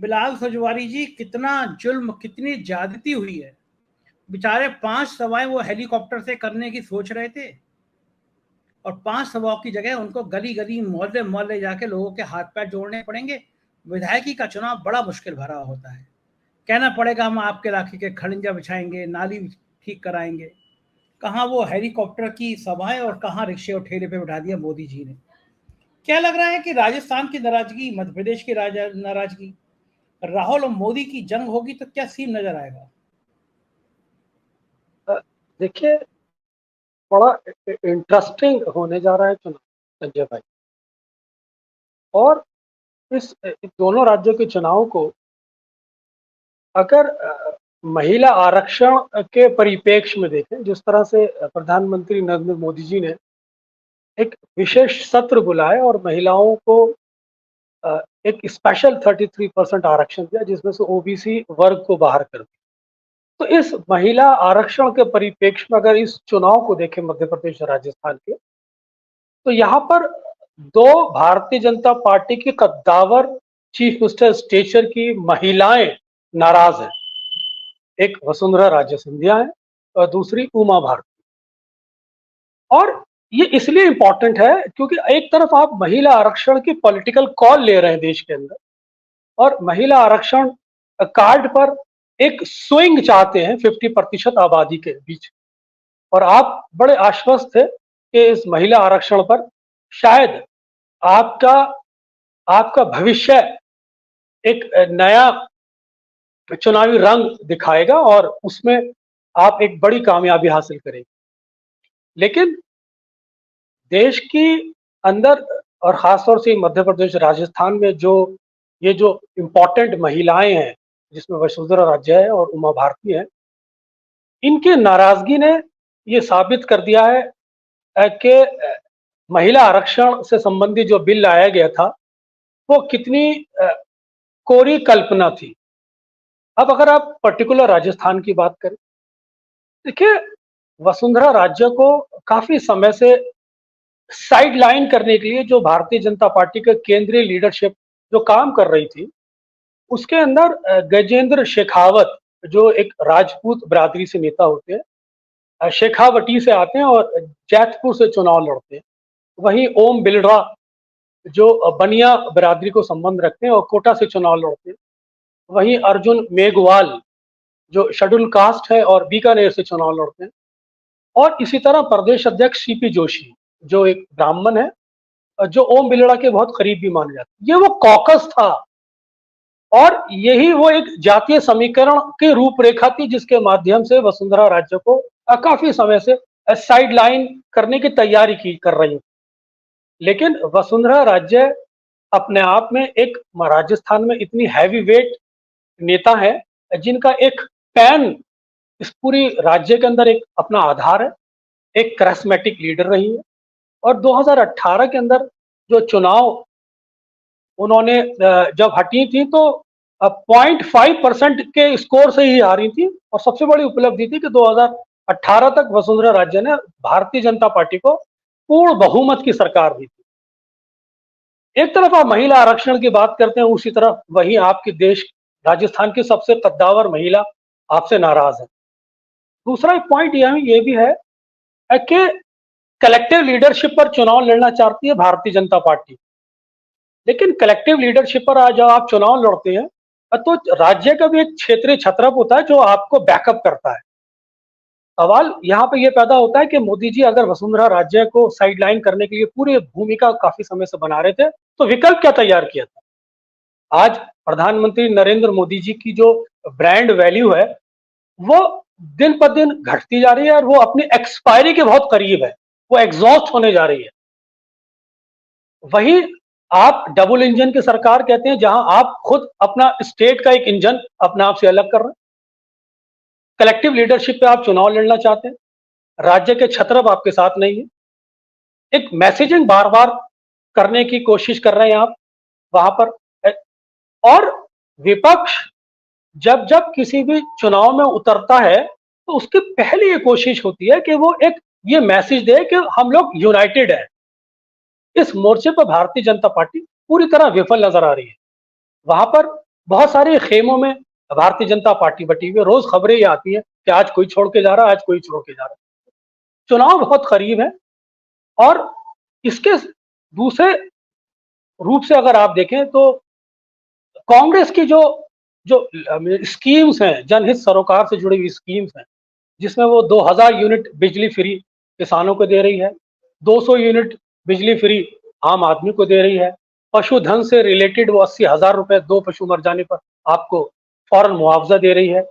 बिलाल सजवारी जी, कितना जुल्म, कितनी ज्यादती हुई है। बेचारे 5 सवाएं वो हेलीकॉप्टर से करने की सोच रहे थे और 5 सवाओं की जगह उनको गली गली मोहल्ले मोहल्ले जाके लोगों के हाथ पैर जोड़ने पड़ेंगे। विधायकी का चुनाव बड़ा मुश्किल भरा होता है। कहना पड़ेगा हम आपके इलाके के खड़ंजा बिछाएंगे, नाली ठीक कराएंगे। कहाँ वो हेलीकॉप्टर की सभाएं और कहाँ रिक्शे और ठेले पे बिठा दिया मोदी जी ने। क्या लग रहा है कि राजस्थान की नाराजगी, मध्य प्रदेश की नाराजगी, राहुल और मोदी की जंग होगी तो क्या सीन नजर आएगा? देखिए, बड़ा इंटरेस्टिंग होने जा रहा है चुनाव, संजय भाई। और इस दोनों राज्यों के चुनाव को अगर महिला आरक्षण के परिप्रेक्ष्य में देखें, जिस तरह से प्रधानमंत्री नरेंद्र मोदी जी ने एक विशेष सत्र बुलाया और महिलाओं को एक स्पेशल 33% आरक्षण दिया, जिसमें से ओबीसी वर्ग को बाहर कर दिया। तो इस महिला आरक्षण के परिप्रेक्ष्य में अगर इस चुनाव को देखें मध्य प्रदेश और राजस्थान के, तो यहाँ पर दो भारतीय जनता पार्टी की कद्दावर चीफ मिनिस्टर स्टेचर की महिलाएं नाराज हैं। एक वसुंधरा राजे सिंधिया है और दूसरी उमा भारती। और ये इसलिए इंपॉर्टेंट है क्योंकि एक तरफ आप महिला आरक्षण की पॉलिटिकल कॉल ले रहे हैं देश के अंदर, और महिला आरक्षण कार्ड पर एक स्विंग चाहते हैं 50% आबादी के बीच। और आप बड़े आश्वस्त थे कि इस महिला आरक्षण पर शायद आपका भविष्य एक नया चुनावी रंग दिखाएगा और उसमें आप एक बड़ी कामयाबी हासिल करेंगे। लेकिन देश की अंदर और खासतौर से मध्य प्रदेश राजस्थान में जो इम्पोर्टेंट महिलाएं हैं, जिसमें वसुंधरा राजे है और उमा भारती है, इनकी नाराजगी ने ये साबित कर दिया है कि महिला आरक्षण से संबंधित जो बिल लाया गया था वो कितनी कोरी कल्पना थी। अब अगर आप पर्टिकुलर राजस्थान की बात करें, देखिए, वसुंधरा राजे को काफी समय से साइडलाइन करने के लिए जो भारतीय जनता पार्टी के केंद्रीय लीडरशिप जो काम कर रही थी, उसके अंदर गजेंद्र शेखावत, जो एक राजपूत बिरादरी से नेता होते हैं, शेखावटी से आते हैं और जैतपुर से चुनाव लड़ते हैं। वहीं ओम बिरला, जो बनिया बिरादरी को संबंध रखते हैं और कोटा से चुनाव लड़ते हैं। वहीं अर्जुन मेघवाल, जो शेड्यूल कास्ट है और बीकानेर से चुनाव लड़ते हैं। और इसी तरह प्रदेश अध्यक्ष सीपी जोशी, जो एक ब्राह्मण है, जो ओम बिरला के बहुत करीब भी माने जाते हैं। ये वो कॉकस था और यही वो एक जातीय समीकरण की रूपरेखा थी जिसके माध्यम से वसुंधरा राजे को काफी समय से साइडलाइन करने की तैयारी कर रही। लेकिन वसुंधरा राजे अपने आप में एक राजस्थान में इतनी हैवी वेट नेता है जिनका एक पैन इस पूरी राज्य के अंदर एक अपना आधार है, एक करिस्मेटिक लीडर रही है। और 2018 के अंदर जो चुनाव उन्होंने जब हटी थी तो 0.5% के स्कोर से ही हारी थी। और सबसे बड़ी उपलब्धि थी कि 2018 तक वसुंधरा राजे ने भारतीय जनता पार्टी को पूर्ण बहुमत की सरकार दी थी। एक तरफ आप महिला आरक्षण की बात करते हैं, उसी तरफ वहीं आपके देश राजस्थान की सबसे कद्दावर महिला आपसे नाराज है। दूसरा एक पॉइंट ये भी है कि कलेक्टिव लीडरशिप पर चुनाव लड़ना चाहती है भारतीय जनता पार्टी। लेकिन कलेक्टिव लीडरशिप पर आज जब आप चुनाव लड़ते हैं तो राज्य का भी एक क्षेत्रीय छत्रप होता है जो आपको बैकअप करता है। सवाल यहाँ पे ये पैदा होता है कि मोदी जी अगर वसुंधरा राजे को साइडलाइन करने के लिए पूरी भूमिका काफी समय से बना रहे थे तो विकल्प क्या तैयार किया था? आज प्रधानमंत्री नरेंद्र मोदी जी की जो ब्रांड वैल्यू है वो दिन पर दिन घटती जा रही है और वो अपनी एक्सपायरी के बहुत करीब है, वो एग्जॉस्ट होने जा रही है। वही आप डबल इंजन की सरकार कहते हैं, जहां आप खुद अपना स्टेट का एक इंजन अपने आप से अलग कर रहे हैं। कलेक्टिव लीडरशिप पे आप चुनाव लड़ना चाहते हैं, राज्य के छत्रप आपके साथ नहीं है। एक मैसेजिंग बार बार करने की कोशिश कर रहे हैं आप वहां पर। और विपक्ष जब जब किसी भी चुनाव में उतरता है तो उसकी पहली ये कोशिश होती है कि वो एक ये मैसेज दे कि हम लोग यूनाइटेड हैं। इस मोर्चे पर भारतीय जनता पार्टी पूरी तरह विफल नजर आ रही है। वहां पर बहुत सारे खेमों में भारतीय जनता पार्टी बटी हुई है। रोज खबरें ये आती हैं कि आज कोई छोड़ के जा रहा है, आज कोई छोड़ के जा रहा है। चुनाव बहुत करीब है और इसके दूसरे रूप से अगर आप देखें तो कांग्रेस की जो जो स्कीम्स हैं, जनहित सरोकार से जुड़ी हुई स्कीम्स हैं, जिसमें वो 2000 यूनिट बिजली फ्री किसानों को दे रही है, 200 यूनिट बिजली फ्री आम आदमी को दे रही है, पशुधन से रिलेटेड वो 80,000 रुपए 2 पशु मर जाने पर आपको फौरन मुआवजा दे रही है,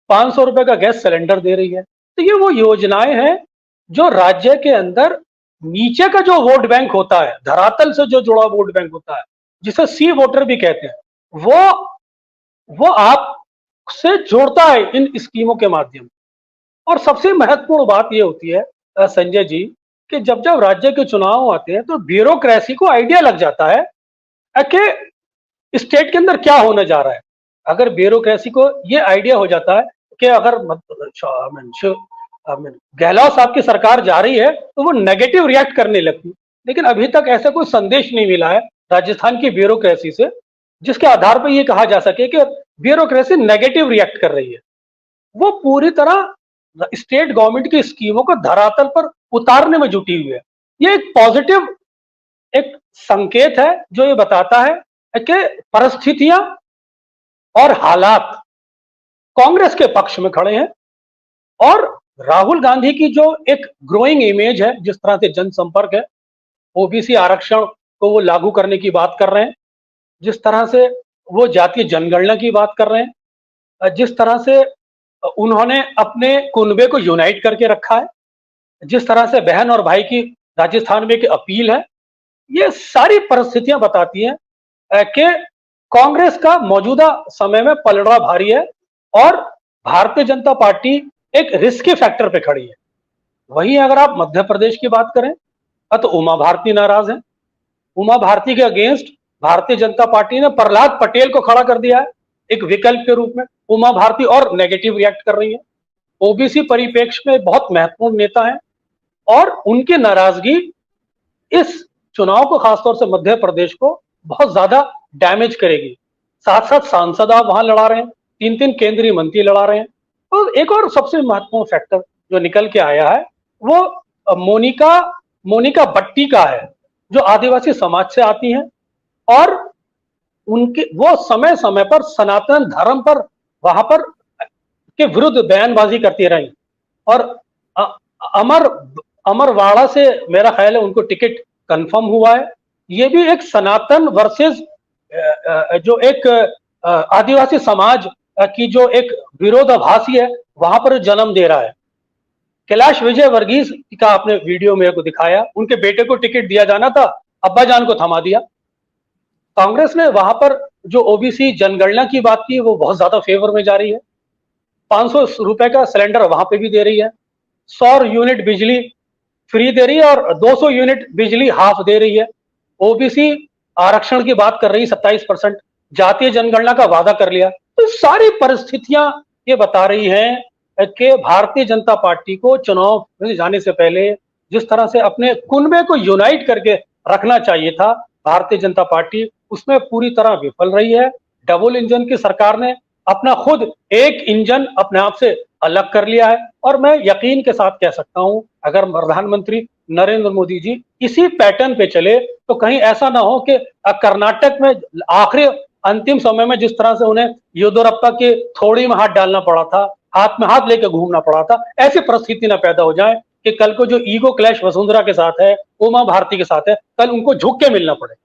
500 रुपए का गैस सिलेंडर दे रही है। तो ये वो योजनाएं हैं जो राज्य के अंदर नीचे का जो वोट बैंक होता है, धरातल से जो जुड़ा वोट बैंक होता है, जिसे सी वोटर भी कहते हैं, वो आपसे जोड़ता है इन स्कीमों के माध्यम। और सबसे महत्वपूर्ण बात यह होती है संजय जी कि जब जब राज्य के चुनाव आते हैं तो ब्यूरोक्रेसी को आइडिया लग जाता है कि स्टेट के अंदर क्या होने जा रहा है। अगर ब्यूरोक्रेसी को ये आइडिया हो जाता है कि अगर गहलोत साहब की सरकार जा रही है तो वो नेगेटिव रिएक्ट करने लगती, लेकिन अभी तक ऐसा कोई संदेश नहीं मिला है राजस्थान की ब्यूरोक्रेसी से जिसके आधार पर यह कहा जा सके कि ब्यूरोक्रेसी नेगेटिव रिएक्ट कर रही है। वो पूरी तरह स्टेट गवर्नमेंट की स्कीमों को धरातल पर उतारने में जुटी हुई है। ये एक पॉजिटिव एक संकेत है जो ये बताता है कि परिस्थितियां और हालात कांग्रेस के पक्ष में खड़े हैं और राहुल गांधी की जो एक ग्रोइंग इमेज है, जिस तरह से जनसंपर्क है, ओबीसी आरक्षण को वो लागू करने की बात कर रहे हैं, जिस तरह से वो जातीय जनगणना की बात कर रहे हैं, जिस तरह से उन्होंने अपने कुनबे को यूनाइट करके रखा है, जिस तरह से बहन और भाई की राजस्थान में एक अपील है, ये सारी परिस्थितियां बताती हैं कि कांग्रेस का मौजूदा समय में पलड़ा भारी है और भारतीय जनता पार्टी एक रिस्की फैक्टर पे खड़ी है। वहीं अगर आप मध्य प्रदेश की बात करें तो उमा भारती नाराज है। उमा भारती के अगेंस्ट भारतीय जनता पार्टी ने प्रहलाद पटेल को खड़ा कर दिया है एक विकल्प के रूप में। उमा भारती और नेगेटिव रिएक्ट कर रही है। ओबीसी परिप्रेक्ष्य में बहुत महत्वपूर्ण नेता हैं और उनकी नाराजगी इस चुनाव को, खासतौर से मध्य प्रदेश को, बहुत ज्यादा डैमेज करेगी। साथ साथ सांसद आप वहां लड़ा रहे हैं, 3-3 केंद्रीय मंत्री लड़ा रहे हैं। और एक और सबसे महत्वपूर्ण फैक्टर जो निकल के आया है वो मोनिका भट्टी का है, जो आदिवासी समाज से आती हैं और उनके वो समय समय पर सनातन धर्म पर वहां पर के विरुद्ध बयानबाजी करती रही और अमरवाड़ा से मेरा ख्याल है उनको टिकट कंफर्म हुआ है। ये भी एक सनातन वर्सेस जो एक आदिवासी समाज की जो एक विरोधाभासी है वहां पर जन्म दे रहा है। कैलाश विजय वर्गीस का आपने वीडियो मेरे को दिखाया, उनके बेटे को टिकट दिया जाना था, अब्बा जान को थमा दिया। कांग्रेस ने वहां पर जो ओबीसी जनगणना की बात की वो बहुत ज्यादा फेवर में जा रही है। 500 रुपए का सिलेंडर वहां पे भी दे रही है, 100 यूनिट बिजली फ्री दे रही है और 200 यूनिट बिजली हाफ दे रही है। ओबीसी आरक्षण की बात कर रही है 27%, जातीय जनगणना का वादा कर लिया। तो सारी परिस्थितियां ये बता रही हैं कि भारतीय जनता पार्टी को चुनाव में जाने से पहले जिस तरह से अपने कुनबे को यूनाइट करके रखना चाहिए था भारतीय जनता पार्टी, उसमें पूरी तरह विफल रही है। डबल इंजन की सरकार ने अपना खुद एक इंजन अपने आप से अलग कर लिया है और मैं यकीन के साथ कह सकता हूं अगर प्रधानमंत्री नरेंद्र मोदी जी इसी पैटर्न पे चले तो कहीं ऐसा ना हो कि कर्नाटक में आखिरी अंतिम समय में जिस तरह से उन्हें येदियुरप्पा के थोड़ी में हाथ डालना पड़ा था, हाथ में हाथ लेकर घूमना पड़ा था, ऐसी परिस्थिति ना पैदा हो जाए कि कल को जो ईगो क्लैश वसुंधरा के साथ है, उमा भारती के साथ है, कल उनको झुक के मिलना पड़े।